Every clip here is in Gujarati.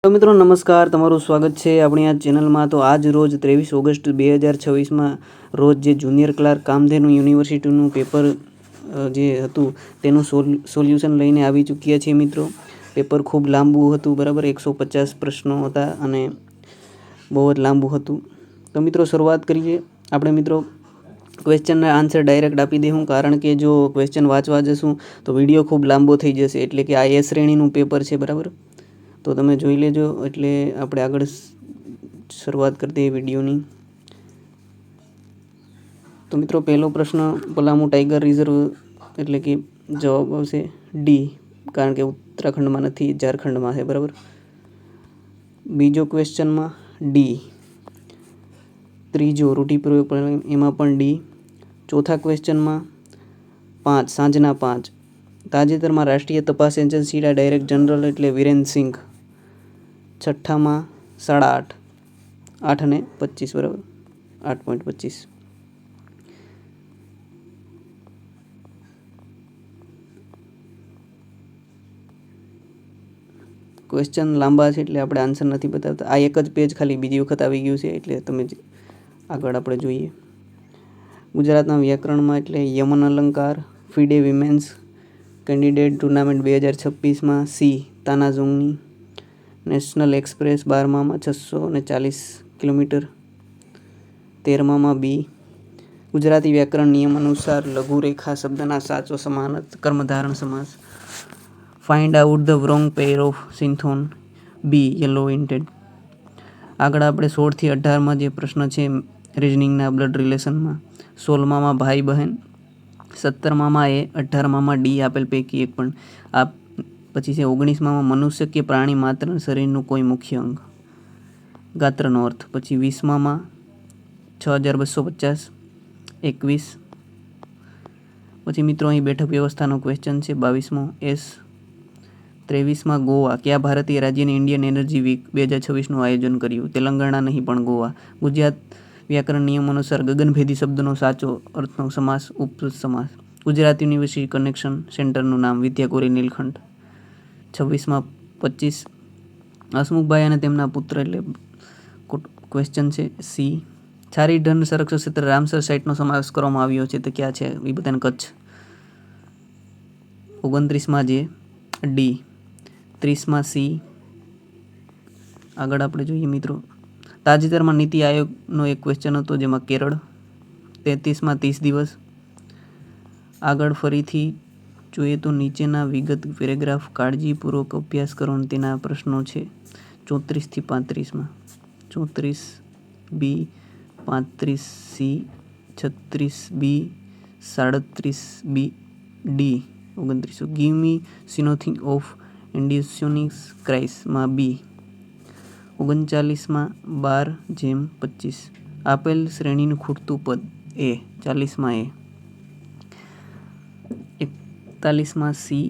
તો મિત્રો નમસ્કાર, તમારું સ્વાગત છે આપણી આ ચેનલમાં. તો આજ રોજ 23 ઓગસ્ટ 2026માં રોજ જે જુનિયર ક્લાર્ક કામધેનુ યુનિવર્સિટીનું પેપર જે હતું તેનું સોલ્યુશન લઈને આવી ચૂક્યા છીએ મિત્રો. પેપર ખૂબ લાંબુ હતું, બરાબર, 150 પ્રશ્નો હતા અને બહુ જ લાંબુ હતું. તો મિત્રો શરૂઆત કરીએ આપણે. મિત્રો ક્વેશ્ચનના આન્સર ડાયરેક્ટ આપી દઉં, કારણ કે જો ક્વેશ્ચન વાંચવા જશું તો વિડીયો ખૂબ લાંબો થઈ જશે. એટલે કે આ એ શ્રેણીનું પેપર છે, બરાબર. તો તમે જોઈ લેજો. એટલે આપણે આગળ શરૂઆત કરી દઈએ વિડીયોની. તો મિત્રો પહેલો પ્રશ્ન પલામુ ટાઈગર રિઝર્વ, એટલે કે જવાબ આવશે ડી, કારણ કે ઉત્તરાખંડમાં નથી, ઝારખંડમાં છે, બરાબર. બીજો ક્વેશ્ચનમાં ડી. ત્રીજો રૂઢિપ્રયોગ, એમાં પણ ડી. ચોથા ક્વેશ્ચનમાં 5, સાંજના 5. તાજેતરમાં રાષ્ટ્રીય તપાસ એજન્સીના ડાયરેક્ટર જનરલ એટલે વિરેન સિંઘ. છઠ્ઠામાં 8.5, 8 અને 25, બરાબર, 8.25. ક્વેશ્ચન લાંબા છે એટલે આપણે આન્સર નથી બતાવતા. આ એક જ પેજ ખાલી બીજી વખત આવી ગયું છે, એટલે તમે આગળ આપણે જોઈએ. ગુજરાતના વ્યાકરણમાં એટલે યમન અલંકાર, ફિડે વિમેન્સ કેન્ડિડેટ ટુર્નામેન્ટ 2026માં સી. તાનાજોંગની. નેશનલ એક્સપ્રેસ 12માં 640 કિલોમીટર. 13માં બી. ગુજરાતી વ્યાકરણ નિયમ અનુસાર લઘુરેખા શબ્દના સાચો સમાનાર્થ કર્મધારય સમાસ. Find out the wrong pair of synonym. B. Yellow ઇન્ટેડ. આગળ આપણે 16 થી 18માં જે પ્રશ્ન છે રિઝનિંગના બ્લડ રિલેશનમાં. 16માં ભાઈ બહેન, 17માં એ, 18માં ડી આપેલ પૈકી એક પણ. આ પછી છે 19માં મનુષ્ય કે પ્રાણી માત્ર શરીરનું કોઈ મુખ્ય અંગ. ગાત્રનો અર્થ. પછી 20માં 6250. 21. પછી મિત્રો અહીં બેઠક વ્યવસ્થાનો ક્વેશ્ચન છે 22મો એસ. 23માં ગોવા કયા ભારતીય રાજ્યની ઇન્ડિયન એનર્જી વીક 2026નું આયોજન કર્યું? તેલંગાણા નહીં પણ ગોવા. ગુજરાત વ્યાકરણ નિયમ અનુસાર ગગનભેદી શબ્દનો સાચો અર્થનો સમાસ ઉપસર્ગ સમાસ. ગુજરાત યુનિવર્સિટી કનેક્શન સેન્ટરનું નામ વિદ્યાકોરી નીલકંઠ. 26માં 25. હસમુખભાઈ અને તેમના પુત્ર એટલે ક્વેશ્ચન છે સી. છારી ધન સંરક્ષણ ક્ષેત્ર રામસર સાઇટનો સમાવેશ કરવામાં આવ્યો છે તો ક્યાં છે? એ બધાને કચ્છ. 29માં જે ડી. 30માં સી. આગળ આપણે જોઈએ મિત્રો. તાજેતરમાં નીતિ આયોગનો એક ક્વેશ્ચન હતો જેમાં કેરળ. 33માં 30 દિવસ. આગળ ફરીથી જોઈએ તો નીચેના વિગત પેરેગ્રાફ કાળજીપૂર્વક અભ્યાસ કરો અને તેના પ્રશ્નો છે 34 થી 35માં. 34 B, 35 C, 36 B, 37 B, D. 29 give me સિનોથિંગ ઓફ ઇન્ડિયોસિસ ક્રાઇસ માં બી. 39માં 12/25. આપેલ શ્રેણીનું ખૂટતું પદ એ. 40માં એ. 41માં સી.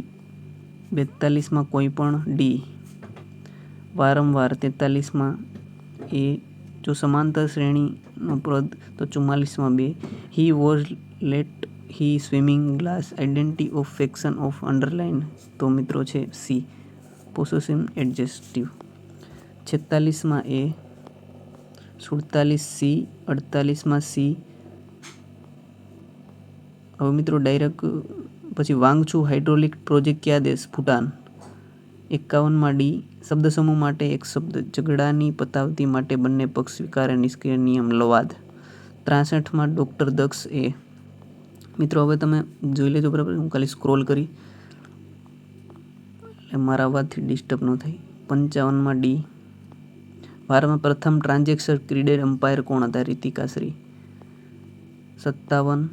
42માં કોઈ પણ ડી. વારંવાર 43માં એ. જો સમાંતર શ્રેણીનો પદ તો 44માં 2. He was late he swimming glass identity of faction of underline તો મિત્રો છે સી. Possessive adjective. 46માં એ. 47 સી. 48માં સી. હવે મિત્રો ડાયરેક્ટ પછી વાંગચુ હાઇડ્રોલિક પ્રોજેક્ટ કયા દેશ? ભૂટાન. 51માં ડી. શબ્દ સમૂહ માટે એક શબ્દ, ઝઘડાની પતાવતી માટે બંને પક્ષ સ્વીકારે નિષ્ક્રિય નિયમ લવાદ. 63માં ડોક્ટર દક્ષ એ. મિત્રો હવે તમે જોઈ લેજો, બરાબર. હું ખાલી સ્ક્રોલ કરી એટલે મારા અવાજથી ડિસ્ટર્બ ન થાય. 55માં ડી. ભારતમાં પ્રથમ ટ્રાન્સજેન્ડર ક્રિકેટ અમ્પાયર કોણ હતા? રીતિકા શ્રી. 57,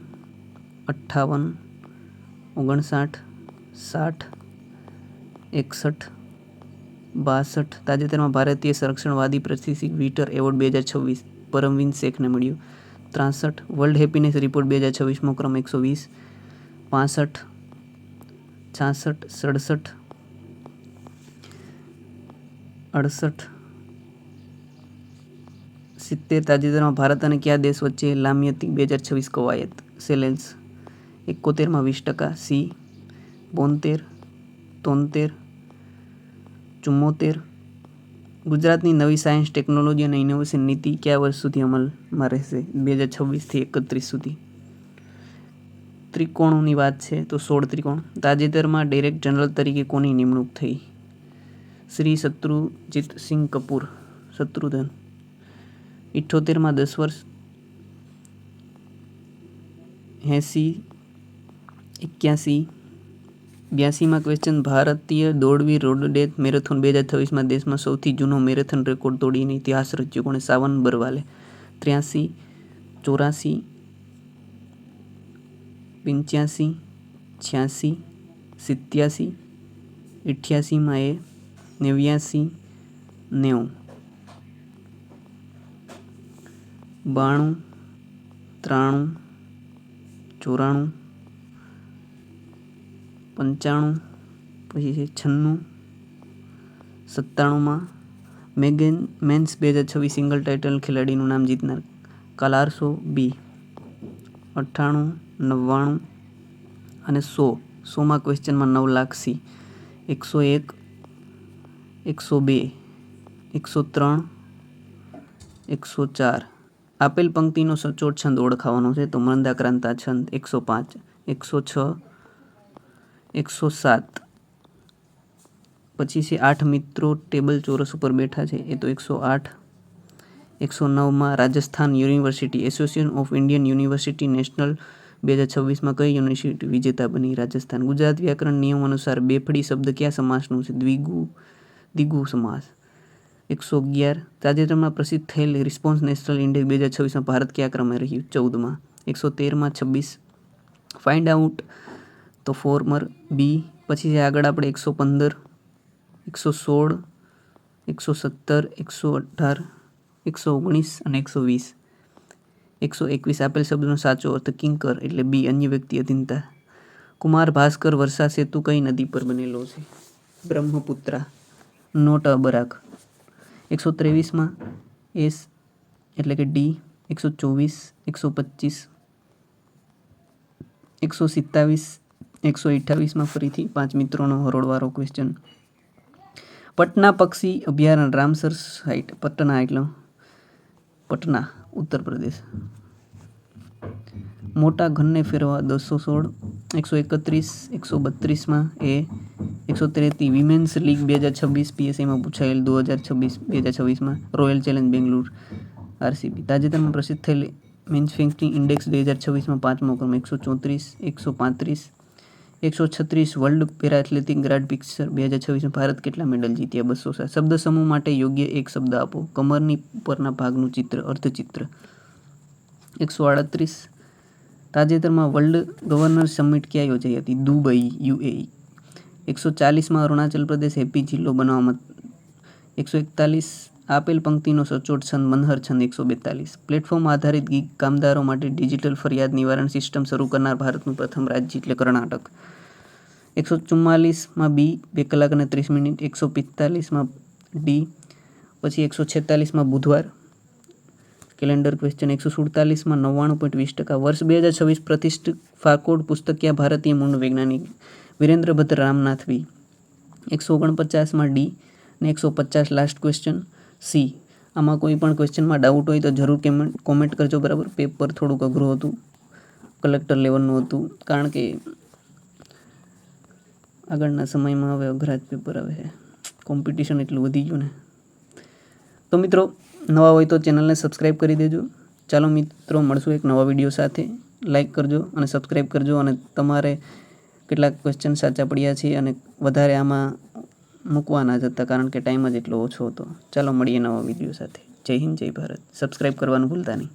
58, 59, 60, 61, 62. તાજેતરમાં ભારતીય સંરક્ષણવાદી પ્રતિષ્ઠિત વિક્ટર એવોર્ડ 2026 પરમવીર શેખને મળ્યો. 63. વર્લ્ડ હેપીનેસ રિપોર્ટ 2026મો ક્રમ 120. 65, 66, 67, 68, 70. તાજેતરમાં ભારત અને કયા દેશ વચ્ચે લામ્યતી 2026 કવાયત? સેલેન્સ. 71માં 20%. સી. 72, 73, 74, ગુજરાતની નવી સાયન્સ ટેકનોલોજી અને ઇનોવેશન નીતિ કયા વર્ષ સુધી અમલમાં રહેશે? 2026થી 31 સુધી. ત્રિકોણોની વાત છે તો 16 ત્રિકોણ. તાજેતરમાં ડાયરેક્ટર જનરલ તરીકે કોની નિમણૂક થઈ? શ્રી શત્રુજીતસિંહ કપૂર. શત્રુધન. 78માં 10 વર્ષ. 80, 81, 82માં ક્વેશ્ચન. ભારતીય દોડવીર રોડેટ મેરેથોન 2026માં દેશમાં સૌથી જૂનો મેરેથોન રેકોર્ડ તોડીને ઇતિહાસ રચ્યો કોણે? સાવન બરવાલે. 83, 84, 85, 86, 87, 88માં એ, 89, 90, 92, 93, 94, 95, પછી છે 96, 97માં મેન્સ 2026 સિંગલ ટાઇટલ ખેલાડીનું નામ જીતનાર? કાલારસો બી. 98, 99 અને 100. 100માં ક્વેશ્ચનમાં 9 લાખ સી. 101, 102, 103, 104. આપેલ પંક્તિનો સચોટ છંદ ઓળખાવાનો છે તો મંદાક્રાંતા છંદ. 105, 106, 107. પછી છે 8 મિત્રો ટેબલ ચોરસ ઉપર બેઠા છે એ તો 108. 109માં Rajasthan university association of Indian university national 2026માં કઈ યુનિવર્સિટી વિજેતા બની? રાજસ્થાન. ગુજરાત વ્યાકરણ નિયમ અનુસાર બેફડી શબ્દ કયા સમાસનું છે? દ્વિગુ સમાસ. 111. તાજેતરમાં પ્રસિદ્ધ થયેલ રિસ્પોન્સ નેશનલ ઇન્ડેક્સ 2026માં ભારત કયા ક્રમે રહ્યું? 14માં. 113માં 26. ફાઇન્ડ આઉટ તો ફોર્મર બી. પછી આગળ આપણે 115, 116, 117, 118, 119 અને 120. 121 આપેલ શબ્દનો સાચો અર્થ કિંકર એટલે બી. અન્ય વ્યક્તિ અધીનતા. કુમાર ભાસ્કર વર્ષા સેતુ કઈ નદી પર બનેલો છે? બ્રહ્મપુત્રા. Not a Barak. 123માં એસ એટલે કે ડી. 124, 125, 127, 128માં ફરીથી 5 મિત્રોનો હરોળવાળો ક્વેશ્ચન. પટના પક્ષી અભયારણ્ય રામસર સાઇટ. પટના ઉત્તર પ્રદેશ. મોટા ઘનને ફેરવવા 216, 131, 132માં એ. 133 વિમેન્સ લીગ 2026 પીએસઆઈમાં પૂછાયેલ 2026માં રોયલ ચેલેન્જ બેંગ્લોર આરસીબી. તાજેતરમાં પ્રસિદ્ધ થયેલ મેન્યુફેક્ચરિંગ ઇન્ડેક્સ 2026માં 5મો ક્રમ. 134, 135, 136 world para athletic grand prix 2026માં ભારત કેટલા મેડલ જીત્યા? 207. શબ્દ સમૂહ માટે યોગ્ય એક શબ્દ આપો. કમરની ઉપરના ભાગનું ચિત્ર. અર્ધચિત્ર. 138. તાજેતરમાં વર્લ્ડ ગવર્નર સમિટ ક્યાં યોજાઈ હતી? Dubai, UAE. 140માં Arunachal Pradesh happy જિલ્લો બનાવવામાં. 141. આપેલ પંક્તિનો સચોટ છંદ મનહર છંદ. 142. પ્લેટફોર્મ આધારિત ગીગ કામદારો માટે ડિજિટલ ફરિયાદ નિવારણ સિસ્ટમ શરૂ કરનાર ભારતનું પ્રથમ રાજ્ય એટલે કર્ણાટક. 144માં બી 2 કલાક અને 30 મિનિટ. 145માં ડી. પછી 146માં બુધવાર કેલેન્ડર ક્વેશ્ચન. 147માં 99.20%. વર્ષ 2026 પ્રતિષ્ઠિત ફાકોડ પુસ્તક કયા ભારતીય મૂળનો વૈજ્ઞાનિક? વિરેન્દ્રભદ્ર રામનાથ બી. 149માં ડી ને 150 લાસ્ટ ક્વેશ્ચન સી. આમાં કોઈ પણ ક્વેશ્ચનમાં ડાઉટ હોય તો જરૂર કોમેન્ટ કરજો. બરાબર. પેપર થોડુંક અઘરું હતું, કલેક્ટર લેવલનું હતું, કારણ કે આગળના સમયમાં હવે અઘરા જ પેપર આવે છે. કોમ્પિટિશન એટલું વધી ગયું ને. તો મિત્રો નવા હોય તો ચેનલને સબસ્ક્રાઈબ કરી દેજો. ચાલો મિત્રો મળશું એક નવા વિડીયો સાથે. લાઈક કરજો અને સબસ્ક્રાઈબ કરજો. અને તમારે કેટલાક ક્વેશ્ચન સાચા પડ્યા છે અને વધારે આમાં મૂકવાના જ હતા કારણ કે ટાઈમ જ એટલો ઓછો હતો. ચાલો મળીએ નવા વિડીયો સાથે. જય હિન્દ, જય ભારત. સબસ્ક્રાઈબ કરવાનું ભૂલતા નહીં.